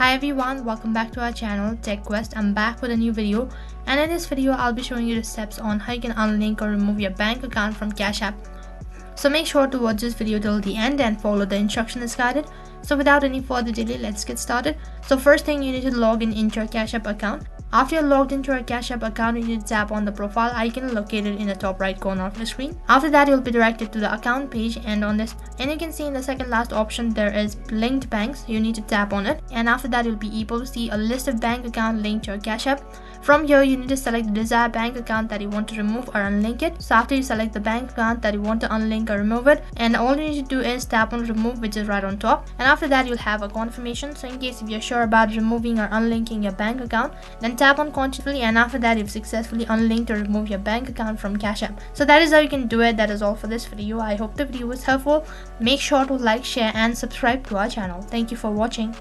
Hi everyone, welcome back to our channel Tech Quest. I'm back with a new video, and in this video I'll be showing you the steps on how you can unlink or remove your bank account from Cash App. So make sure to watch this video till the end and follow the instructions as guided. So without any further delay, let's get started. So first thing, you need to log in into your Cash App account. After you're logged into your Cash App account, you need to tap on the profile icon located in the top right corner of the screen. After that, you'll be directed to the account page, and you can see in the second last option there is linked banks. You need to tap on it, and after that you'll be able to see a list of bank accounts linked to your Cash App. From here, you need to select the desired bank account that you want to remove or unlink it. So after you select the bank account that you want to unlink or remove it, and all you need to do is tap on remove, which is right on top, and after that you'll have a confirmation. So in case if you're sure about removing or unlinking your bank account, then tap on continue, and after that you've successfully unlinked or removed your bank account from Cash App. So that is how you can do it. That is all for this video. I hope the video was helpful. Make sure to like, share and subscribe to our channel. Thank you for watching.